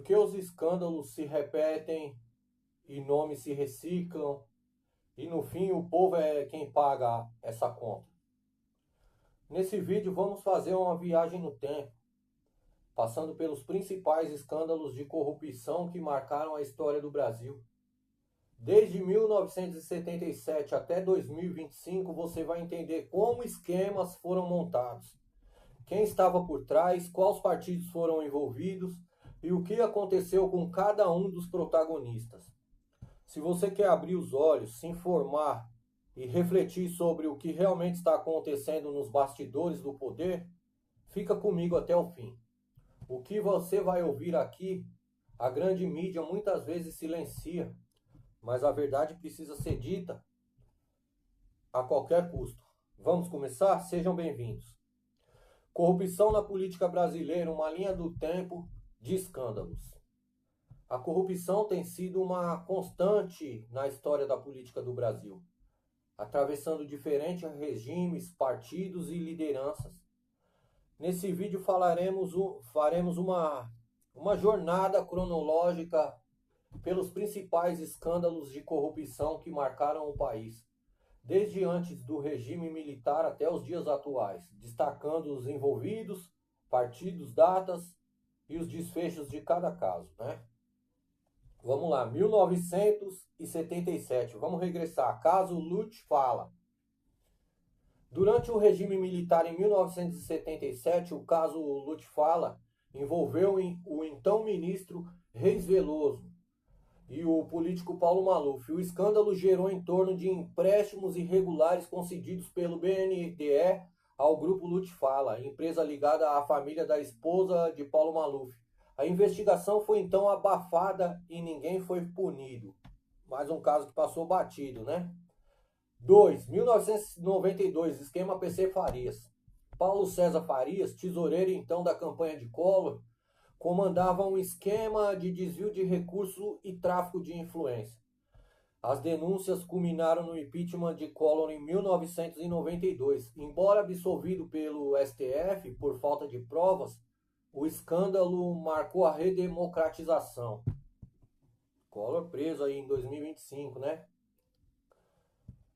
que os escândalos se repetem e nomes se reciclam e no fim o povo é quem paga essa conta? Nesse vídeo vamos fazer uma viagem no tempo, passando pelos principais escândalos de corrupção que marcaram a história do Brasil. Desde 1977 até 2025 você vai entender como esquemas foram montados, quem estava por trás, quais partidos foram envolvidos e o que aconteceu com cada um dos protagonistas. Se você quer abrir os olhos, se informar e refletir sobre o que realmente está acontecendo nos bastidores do poder, fica comigo até o fim. O que você vai ouvir aqui, a grande mídia muitas vezes silencia, mas a verdade precisa ser dita a qualquer custo. Vamos começar? Sejam bem-vindos. Corrupção na política brasileira, uma linha do tempo de escândalos. A corrupção tem sido uma constante na história da política do Brasil, atravessando diferentes regimes, partidos e lideranças. Nesse vídeo faremos uma jornada cronológica pelos principais escândalos de corrupção que marcaram o país, desde antes do regime militar até os dias atuais, destacando os envolvidos, partidos, datas e os desfechos de cada caso, né? Vamos lá, 1977, vamos regressar, caso Lute Fala. Durante o regime militar em 1977, o caso Lute Fala envolveu o então ministro Reis Veloso e o político Paulo Maluf. O escândalo gerou em torno de empréstimos irregulares concedidos pelo BNDE ao grupo Lute Fala, empresa ligada à família da esposa de Paulo Maluf. A investigação foi então abafada e ninguém foi punido. Mais um caso que passou batido, né? 1992, esquema PC Farias. Paulo César Farias, tesoureiro então da campanha de Collor, comandava um esquema de desvio de recurso e tráfico de influência. As denúncias culminaram no impeachment de Collor em 1992. Embora absolvido pelo STF por falta de provas, o escândalo marcou a redemocratização. Collor preso aí em 2025, né?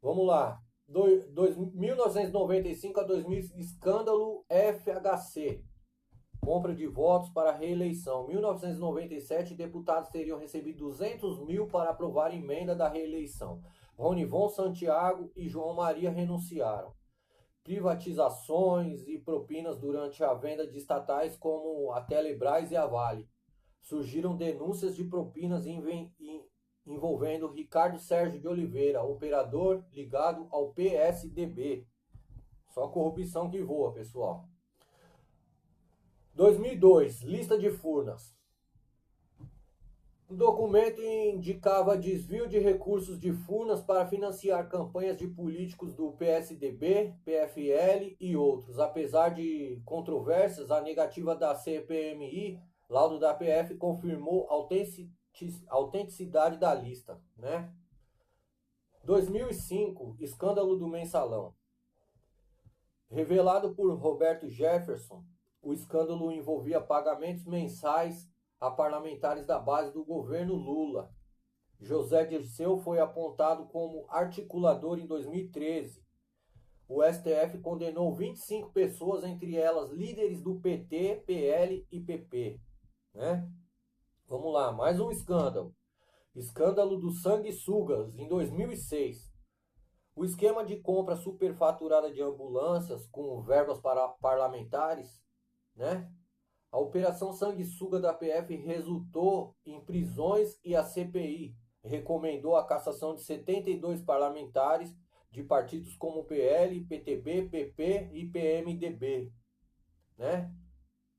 Vamos lá. 1995 a 2000, escândalo FHC. Compra de votos para a reeleição. 1997, deputados teriam recebido 200 mil para aprovar a emenda da reeleição. Ronivon Santiago e João Maria renunciaram. Privatizações e propinas durante a venda de estatais como a Telebrás e a Vale. Surgiram denúncias de propinas envolvendo Ricardo Sérgio de Oliveira, operador ligado ao PSDB. Só corrupção que voa, pessoal. 2002, lista de Furnas. O documento indicava desvio de recursos de Furnas para financiar campanhas de políticos do PSDB, PFL e outros. Apesar de controvérsias, a negativa da CPMI, laudo da PF, confirmou a autenticidade da lista, né? 2005, escândalo do Mensalão. Revelado por Roberto Jefferson, o escândalo envolvia pagamentos mensais a parlamentares da base do governo Lula. José Dirceu foi apontado como articulador em 2013. O STF condenou 25 pessoas, entre elas líderes do PT, PL e PP, né? Vamos lá, mais um escândalo. Escândalo dos sanguessugas, em 2006. O esquema de compra superfaturada de ambulâncias com verbas para parlamentares, né? A Operação Sanguessuga da PF resultou em prisões e a CPI recomendou a cassação de 72 parlamentares de partidos como PL, PTB, PP e PMDB, né?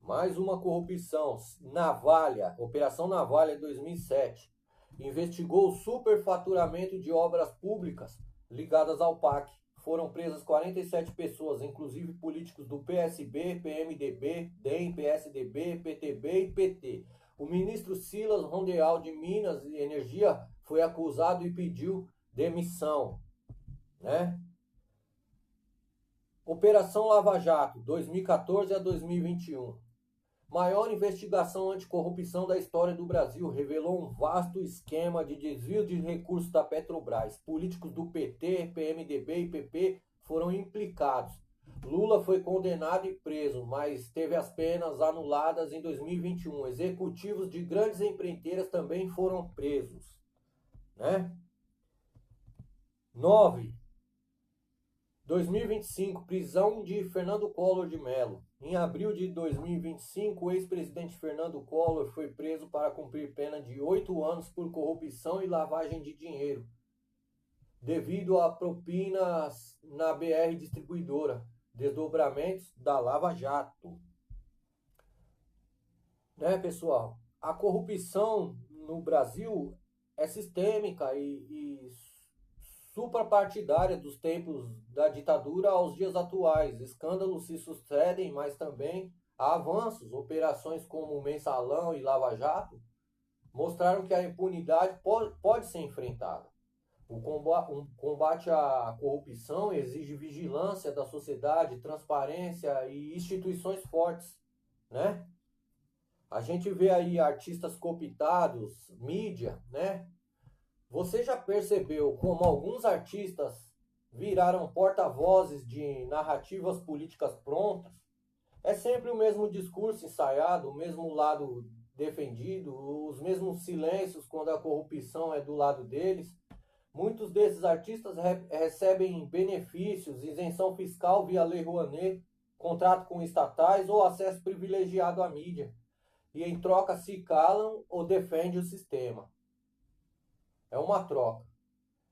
Mais uma corrupção. Navalha, Operação Navalha 2007. Investigou o superfaturamento de obras públicas ligadas ao PAC. Foram presas 47 pessoas, inclusive políticos do PSB, PMDB, DEM, PSDB, PTB e PT. O ministro Silas Rondeal de Minas e Energia foi acusado e pediu demissão, né? Operação Lava Jato, 2014 a 2021. Maior investigação anticorrupção da história do Brasil, revelou um vasto esquema de desvio de recursos da Petrobras. Políticos do PT, PMDB e PP foram implicados. Lula foi condenado e preso, mas teve as penas anuladas em 2021. Executivos de grandes empreiteiras também foram presos, né? 9. 2025, prisão de Fernando Collor de Mello. Em abril de 2025, o ex-presidente Fernando Collor foi preso para cumprir pena de 8 anos por corrupção e lavagem de dinheiro, devido a propinas na BR Distribuidora, desdobramentos da Lava Jato. Né, pessoal? A corrupção no Brasil é sistêmica e suprapartidária dos tempos da ditadura aos dias atuais. Escândalos se sucedem, mas também há avanços. Operações como o Mensalão e Lava Jato mostraram que a impunidade pode ser enfrentada. O combate à corrupção exige vigilância da sociedade, transparência e instituições fortes, né? A gente vê aí artistas cooptados, mídia, né? Você já percebeu como alguns artistas viraram porta-vozes de narrativas políticas prontas? É sempre o mesmo discurso ensaiado, o mesmo lado defendido, os mesmos silêncios quando a corrupção é do lado deles. Muitos desses artistas recebem benefícios, isenção fiscal via Lei Rouanet, contrato com estatais ou acesso privilegiado à mídia. E em troca se calam ou defendem o sistema. É uma troca.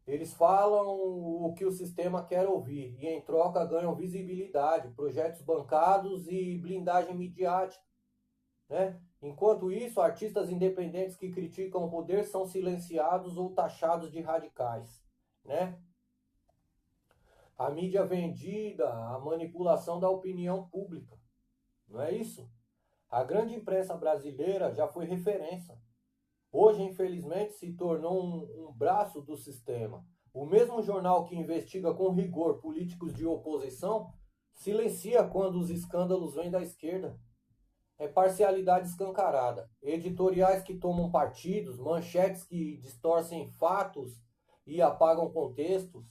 Eles falam o que o sistema quer ouvir e em troca ganham visibilidade, projetos bancados e blindagem midiática, né? Enquanto isso, artistas independentes que criticam o poder são silenciados ou taxados de radicais, né? A mídia vendida, a manipulação da opinião pública, não é isso? A grande imprensa brasileira já foi referência. Hoje, infelizmente, se tornou um braço do sistema. O mesmo jornal que investiga com rigor políticos de oposição silencia quando os escândalos vêm da esquerda. É parcialidade escancarada. Editoriais que tomam partidos, manchetes que distorcem fatos e apagam contextos.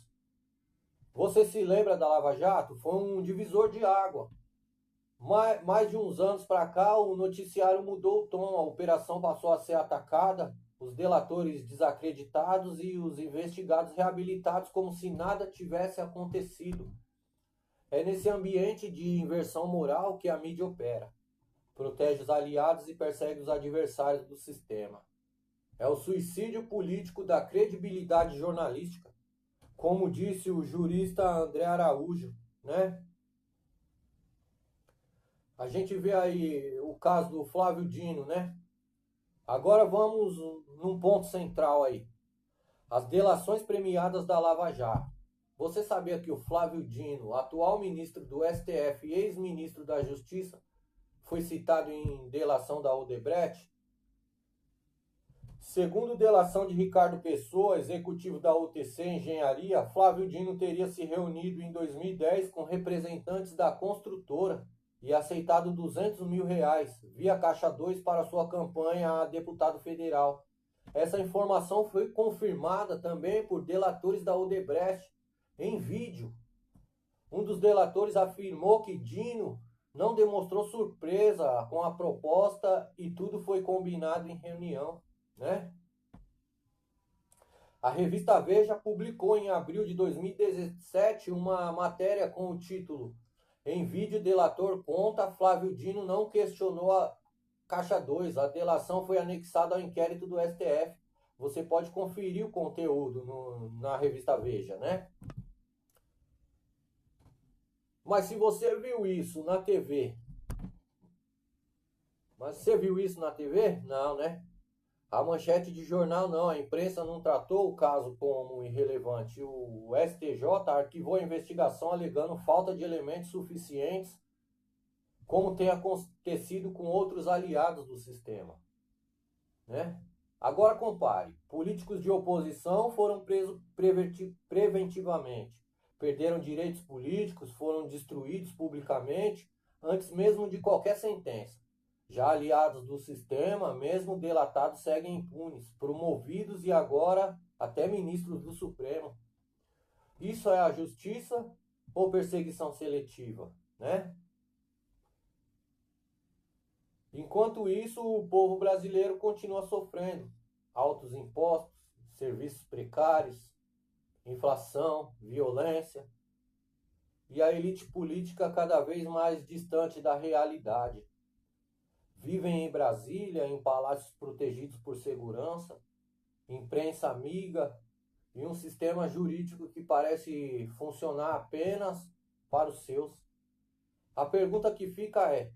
Você se lembra da Lava Jato? Foi um divisor de água. Mais de uns anos para cá, o noticiário mudou o tom, a operação passou a ser atacada, os delatores desacreditados e os investigados reabilitados como se nada tivesse acontecido. É nesse ambiente de inversão moral que a mídia opera. Protege os aliados e persegue os adversários do sistema. É o suicídio político da credibilidade jornalística, como disse o jurista André Araújo, né? A gente vê aí o caso do Flávio Dino, né? Agora vamos num ponto central aí. As delações premiadas da Lava Jato. Você sabia que o Flávio Dino, atual ministro do STF e ex-ministro da Justiça, foi citado em delação da Odebrecht? Segundo delação de Ricardo Pessoa, executivo da UTC Engenharia, Flávio Dino teria se reunido em 2010 com representantes da construtora e aceitado R$200 mil via Caixa 2 para sua campanha a deputado federal. Essa informação foi confirmada também por delatores da Odebrecht em vídeo. Um dos delatores afirmou que Dino não demonstrou surpresa com a proposta e tudo foi combinado em reunião, né? A revista Veja publicou em abril de 2017 uma matéria com o título "Em vídeo, delator conta, Flávio Dino não questionou a Caixa 2. A delação foi anexada ao inquérito do STF." Você pode conferir o conteúdo na revista Veja, né? Mas se você viu isso na TV... Não, né? A manchete de jornal não, a imprensa não tratou o caso como irrelevante. O STJ arquivou a investigação alegando falta de elementos suficientes, como tem acontecido com outros aliados do sistema, né? Agora compare. Políticos de oposição foram presos preventivamente, perderam direitos políticos, foram destruídos publicamente, antes mesmo de qualquer sentença. Já aliados do sistema, mesmo delatados, seguem impunes, promovidos e agora até ministros do Supremo. Isso é a justiça ou perseguição seletiva, né? Enquanto isso, o povo brasileiro continua sofrendo altos impostos, serviços precários, inflação, violência e a elite política cada vez mais distante da realidade. Vivem em Brasília, em palácios protegidos por segurança, imprensa amiga e um sistema jurídico que parece funcionar apenas para os seus. A pergunta que fica é: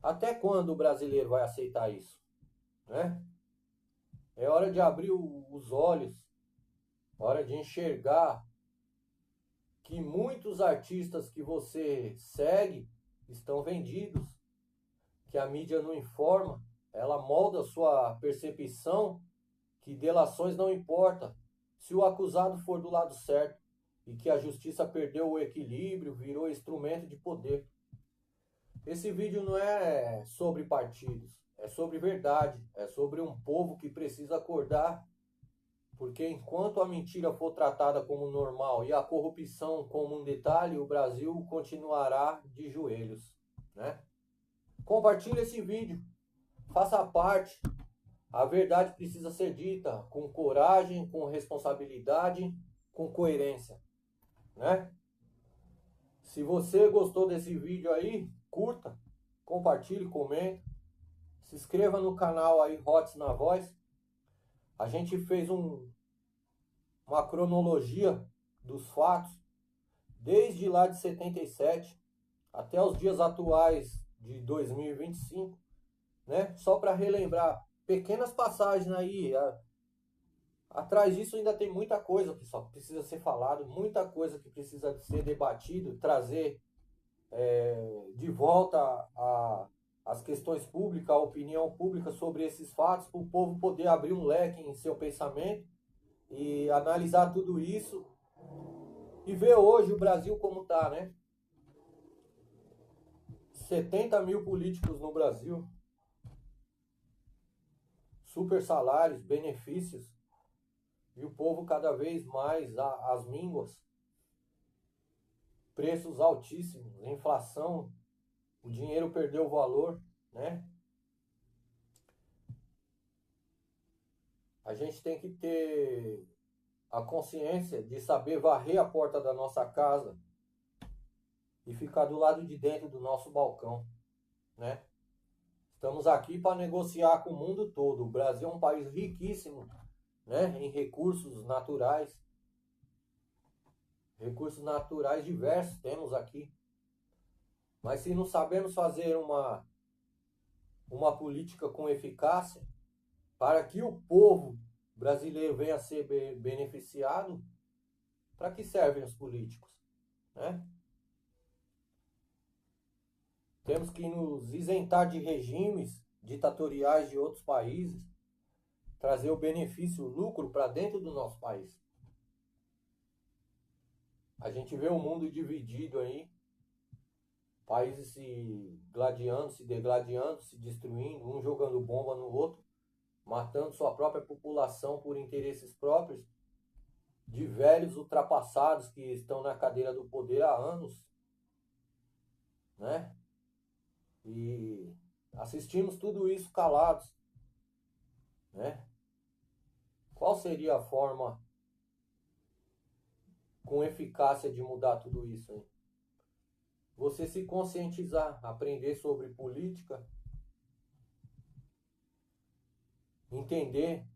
até quando o brasileiro vai aceitar isso, né? É hora de abrir os olhos, hora de enxergar que muitos artistas que você segue estão vendidos, que a mídia não informa, ela molda sua percepção que delações não importa, se o acusado for do lado certo e que a justiça perdeu o equilíbrio, virou instrumento de poder. Esse vídeo não é sobre partidos, é sobre verdade, é sobre um povo que precisa acordar, porque enquanto a mentira for tratada como normal e a corrupção como um detalhe, o Brasil continuará de joelhos, né? Compartilhe esse vídeo, faça parte. A verdade precisa ser dita com coragem, com responsabilidade, com coerência, né? Se você gostou desse vídeo aí, curta, compartilhe, comente, se inscreva no canal aí, Hots na Voz. A gente fez uma cronologia dos fatos, desde lá de 77 até os dias atuais de 2025, né? Só para relembrar pequenas passagens aí. Atrás disso ainda tem muita coisa que só precisa ser falado, muita coisa que precisa ser debatido, trazer de volta as questões públicas, a opinião pública sobre esses fatos, para o povo poder abrir um leque em seu pensamento e analisar tudo isso e ver hoje o Brasil como está, né? 70 mil políticos no Brasil, super salários, benefícios, e o povo cada vez mais às mínguas, preços altíssimos, inflação, o dinheiro perdeu o valor, né? A gente tem que ter a consciência de saber varrer a porta da nossa casa e ficar do lado de dentro do nosso balcão, né? Estamos aqui para negociar com o mundo todo. O Brasil é um país riquíssimo, né, em recursos naturais. Recursos naturais diversos temos aqui. Mas se não sabemos fazer uma política com eficácia para que o povo brasileiro venha a ser beneficiado, para que servem os políticos, né? Temos que nos isentar de regimes ditatoriais de outros países, trazer o benefício, o lucro para dentro do nosso país. A gente vê o mundo dividido aí, países se gladiando, se degladiando, se destruindo, um jogando bomba no outro, matando sua própria população por interesses próprios, de velhos ultrapassados que estão na cadeira do poder há anos, né? E assistimos tudo isso calados, né? Qual seria a forma com eficácia de mudar tudo isso, hein? Você se conscientizar, aprender sobre política, entender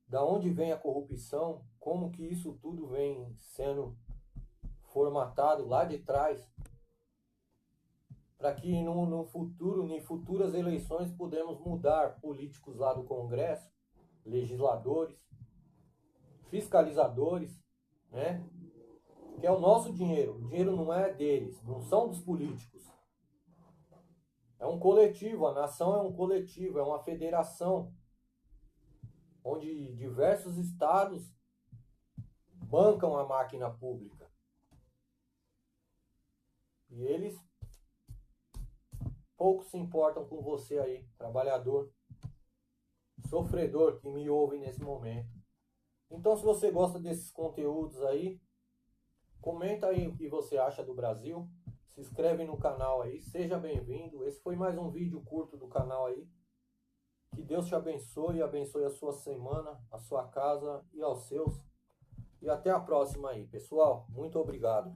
da onde vem a corrupção, como que isso tudo vem sendo formatado lá de trás, para que no futuro, em futuras eleições, podemos mudar políticos lá do Congresso, legisladores, fiscalizadores, né? Que é o nosso dinheiro. O dinheiro não é deles, não são dos políticos. É um coletivo, a nação é um coletivo, é uma federação, onde diversos estados bancam a máquina pública. E eles poucos se importam com você aí, trabalhador, sofredor que me ouve nesse momento. Então, se você gosta desses conteúdos aí, comenta aí o que você acha do Brasil, se inscreve no canal aí, seja bem-vindo. Esse foi mais um vídeo curto do canal aí. Que Deus te abençoe e abençoe a sua semana, a sua casa e aos seus. E até a próxima aí, pessoal. Muito obrigado.